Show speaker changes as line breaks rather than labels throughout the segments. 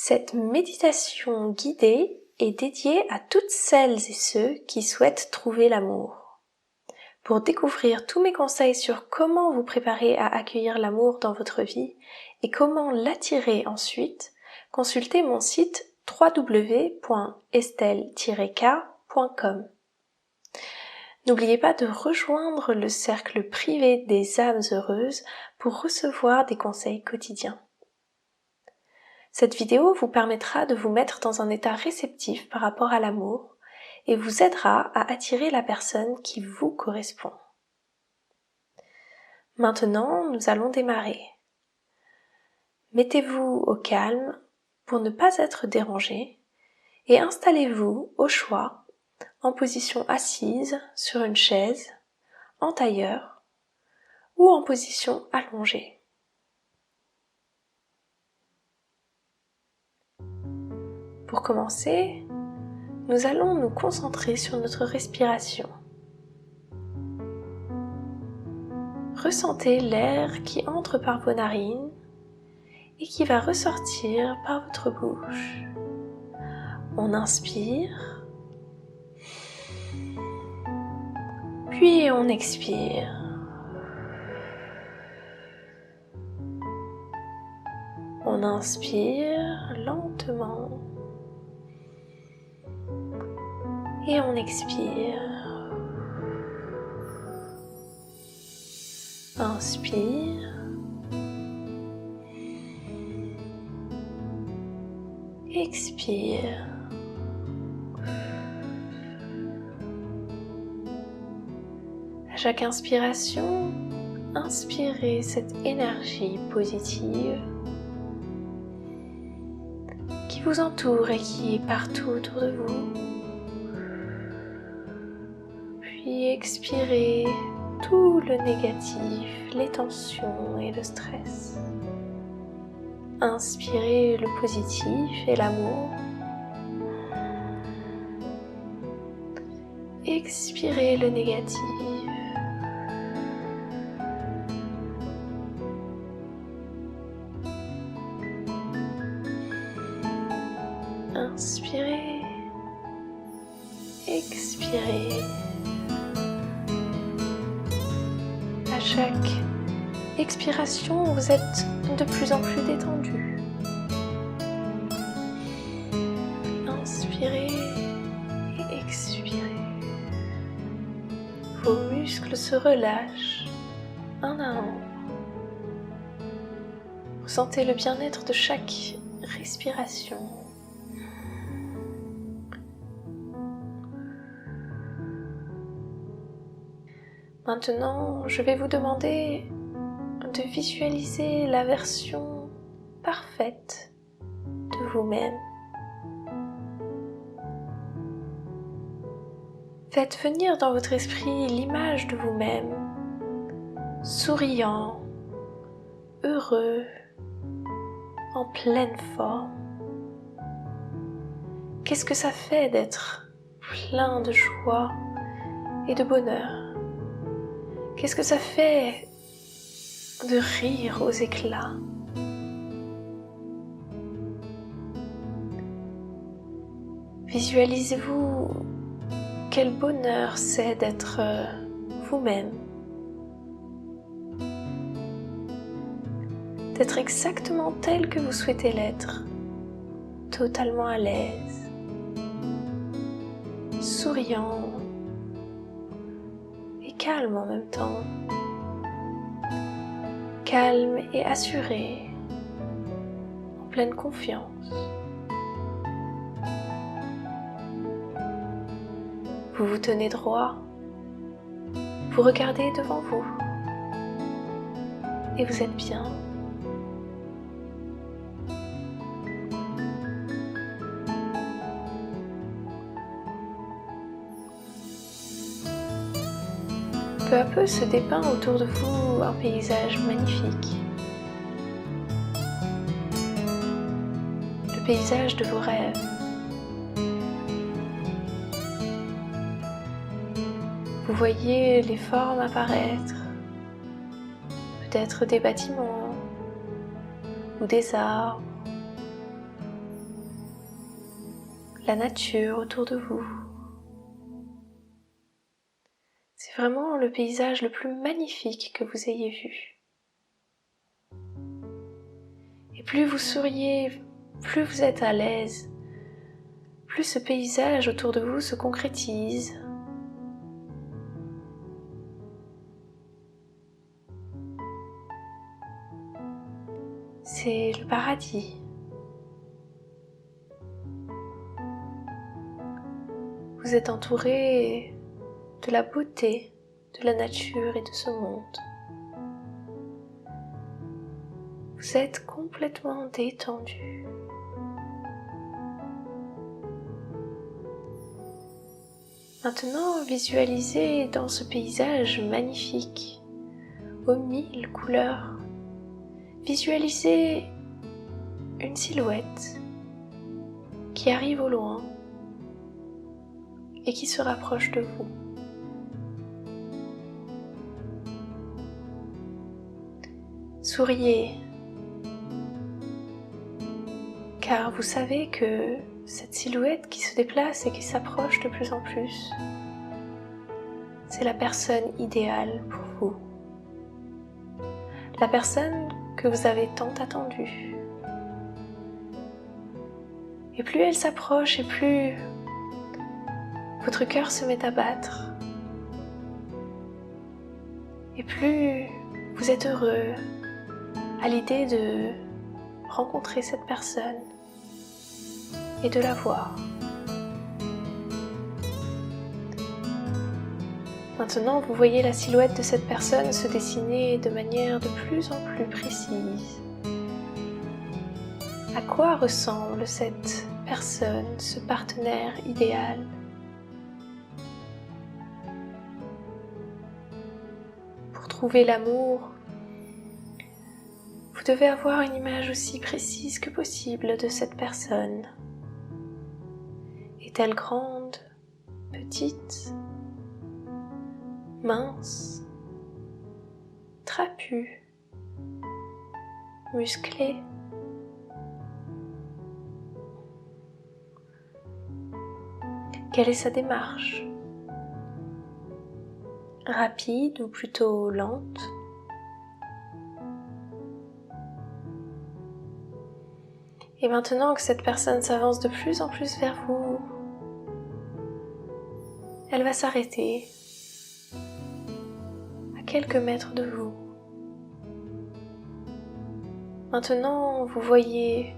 Cette méditation guidée est dédiée à toutes celles et ceux qui souhaitent trouver l'amour. Pour découvrir tous mes conseils sur comment vous préparer à accueillir l'amour dans votre vie et comment l'attirer ensuite, consultez mon site www.estelle-k.com. N'oubliez pas de rejoindre le cercle privé des âmes heureuses pour recevoir des conseils quotidiens. Cette vidéo vous permettra de vous mettre dans un état réceptif par rapport à l'amour et vous aidera à attirer la personne qui vous correspond. Maintenant, nous allons démarrer. Mettez-vous au calme pour ne pas être dérangé et installez-vous au choix en position assise sur une chaise, en tailleur ou en position allongée. Pour commencer, nous allons nous concentrer sur notre respiration. Ressentez l'air qui entre par vos narines et qui va ressortir par votre bouche. On inspire, puis on expire. On inspire lentement et on expire. Inspire expire. À chaque inspiration, inspirez cette énergie positive qui vous entoure et qui est partout autour de vous. Puis expirez tout le négatif, les tensions et le stress. Inspirez le positif et l'amour. Expirez le négatif. Inspirez. Expirez. À chaque expiration, vous êtes de plus en plus détendu. Inspirez et expirez. Vos muscles se relâchent un à un. Ressentez le bien-être de chaque respiration. Maintenant, je vais vous demander de visualiser la version parfaite de vous-même. Faites venir dans votre esprit l'image de vous-même, souriant, heureux, en pleine forme. Qu'est-ce que ça fait d'être plein de joie et de bonheur? Qu'est-ce que ça fait de rire aux éclats? Visualisez-vous quel bonheur c'est d'être vous-même, d'être exactement tel que vous souhaitez l'être, totalement à l'aise, souriant et calme en même temps, calme et assuré, en pleine confiance. Vous vous tenez droit, vous regardez devant vous et vous êtes bien. Peu à peu se dépeint autour de vous un paysage magnifique. Le paysage de vos rêves. Vous voyez les formes apparaître, peut-être des bâtiments ou des arbres, la nature autour de vous. C'est vraiment le paysage le plus magnifique que vous ayez vu. Et plus vous souriez, plus vous êtes à l'aise, plus ce paysage autour de vous se concrétise. C'est le paradis. Vous êtes entouré de la beauté de la nature et de ce monde. Vous êtes complètement détendu. Maintenant, visualisez dans ce paysage magnifique, aux 1000 couleurs, visualisez une silhouette qui arrive au loin et qui se rapproche de vous. Souriez, car vous savez que cette silhouette qui se déplace et qui s'approche de plus en plus, c'est la personne idéale pour vous. La personne que vous avez tant attendue. Et plus elle s'approche et plus votre cœur se met à battre. Et plus vous êtes heureux à l'idée de rencontrer cette personne et de la voir. Maintenant, vous voyez la silhouette de cette personne se dessiner de manière de plus en plus précise. À quoi ressemble cette personne, ce partenaire idéal ? Pour trouver l'amour, vous devez avoir une image aussi précise que possible de cette personne. Est-elle grande, petite, mince, trapue, musclée ? Quelle est sa démarche ? Rapide ou plutôt lente ? Et maintenant que cette personne s'avance de plus en plus vers vous, elle va s'arrêter à quelques mètres de vous. Maintenant, vous voyez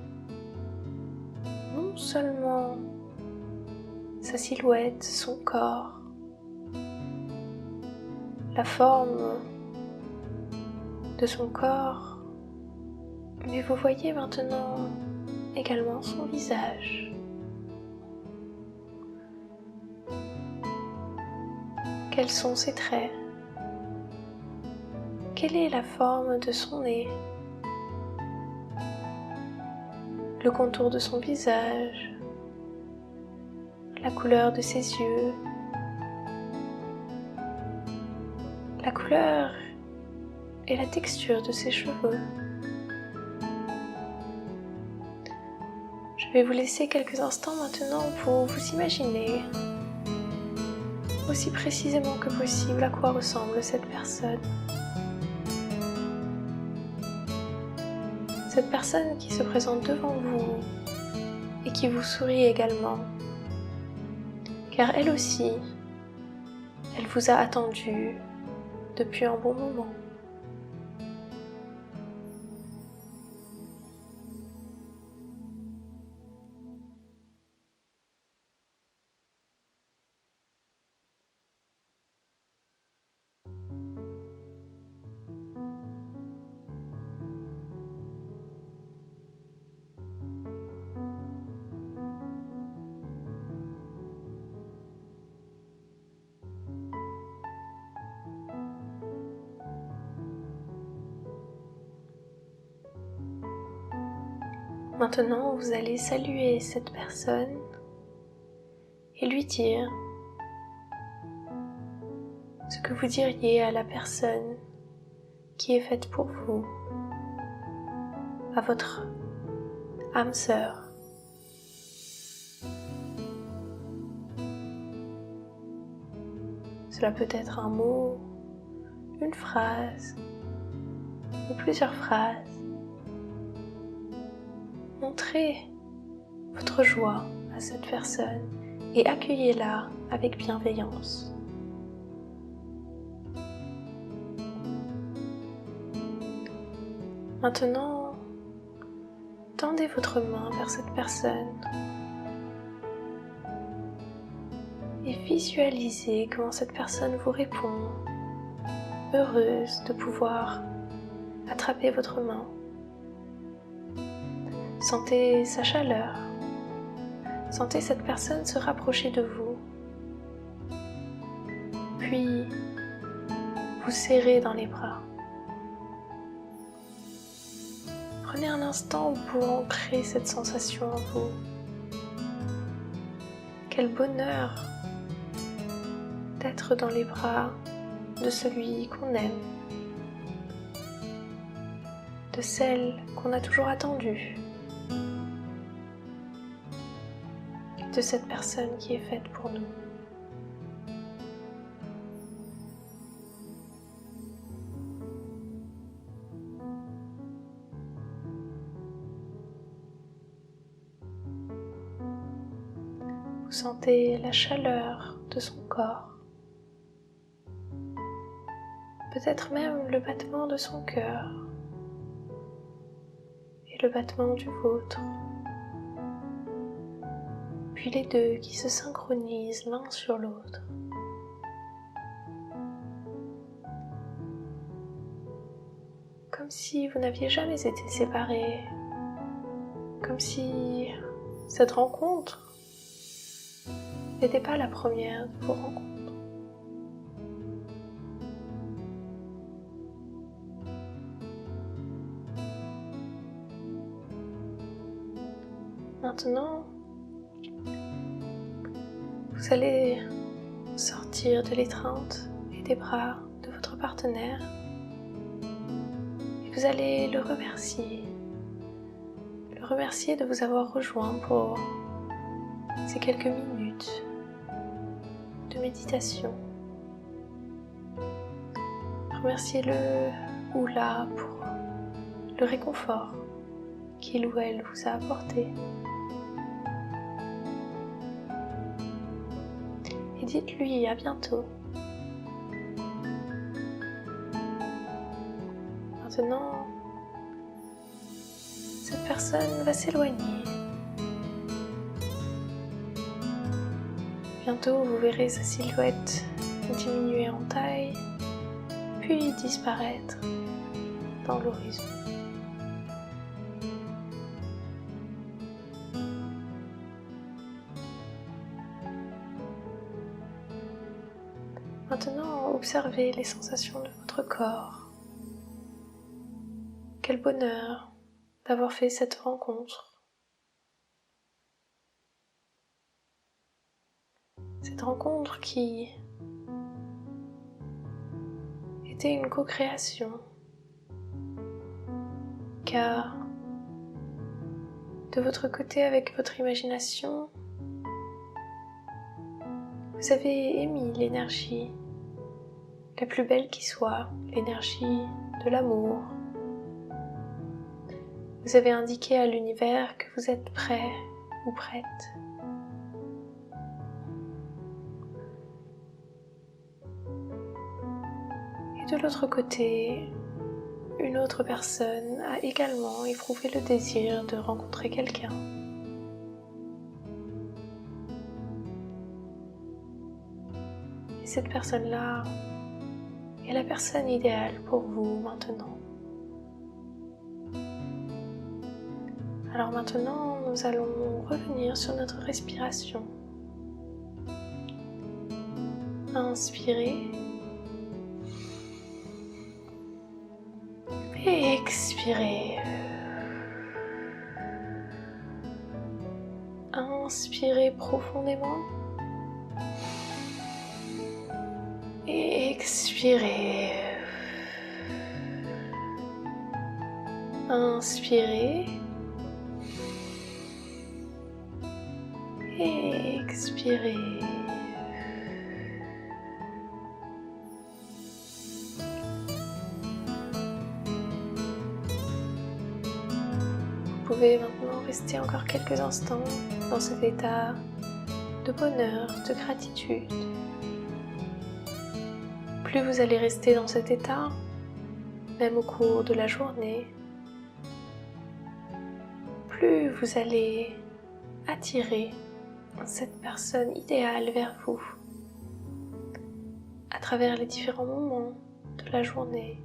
non seulement sa silhouette, son corps, la forme de son corps, mais vous voyez maintenant également son visage. Quels sont ses traits ? Quelle est la forme de son nez ? Le contour de son visage ? La couleur de ses yeux ? La couleur et la texture de ses cheveux ? Je vais vous laisser quelques instants maintenant pour vous imaginer aussi précisément que possible à quoi ressemble cette personne. Cette personne qui se présente devant vous et qui vous sourit également, car elle aussi, elle vous a attendu depuis un bon moment. Maintenant, vous allez saluer cette personne et lui dire ce que vous diriez à la personne qui est faite pour vous, à votre âme sœur. Cela peut être un mot, une phrase ou plusieurs phrases. Montrez votre joie à cette personne et accueillez-la avec bienveillance. Maintenant, tendez votre main vers cette personne et visualisez comment cette personne vous répond, heureuse de pouvoir attraper votre main. Sentez sa chaleur, sentez cette personne se rapprocher de vous, puis vous serrer dans les bras. Prenez un instant pour ancrer cette sensation en vous. Quel bonheur d'être dans les bras de celui qu'on aime, de celle qu'on a toujours attendue, de cette personne qui est faite pour nous. Vous sentez la chaleur de son corps, peut-être même le battement de son cœur et le battement du vôtre, puis les deux qui se synchronisent l'un sur l'autre. Comme si vous n'aviez jamais été séparés, comme si cette rencontre n'était pas la première de vos rencontres. Maintenant, vous allez sortir de l'étreinte et des bras de votre partenaire et vous allez le remercier de vous avoir rejoint pour ces quelques minutes de méditation. Remerciez-le ou la pour le réconfort qu'il ou elle vous a apporté. Et dites-lui à bientôt. Maintenant, cette personne va s'éloigner. Bientôt, vous verrez sa silhouette diminuer en taille, puis disparaître dans l'horizon. Maintenant, observez les sensations de votre corps. Quel bonheur d'avoir fait cette rencontre. Cette rencontre qui était une co-création, car de votre côté, avec votre imagination, vous avez émis l'énergie la plus belle qui soit, l'énergie de l'amour. Vous avez indiqué à l'univers que vous êtes prêt ou prête. Et de l'autre côté, une autre personne a également éprouvé le désir de rencontrer quelqu'un. Et cette personne-là est la personne idéale pour vous maintenant. Alors maintenant, nous allons revenir sur notre respiration. Inspirez. Et expirez. Inspirez profondément. Et expirez. Inspirez. Et expirez. pouvez maintenant rester encore quelques instants dans cet état de bonheur, de gratitude. Plus vous allez rester dans cet état, même au cours de la journée, plus vous allez attirer cette personne idéale vers vous à travers les différents moments de la journée,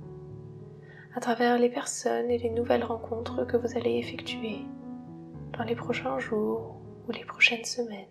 à travers les personnes et les nouvelles rencontres que vous allez effectuer dans les prochains jours ou les prochaines semaines.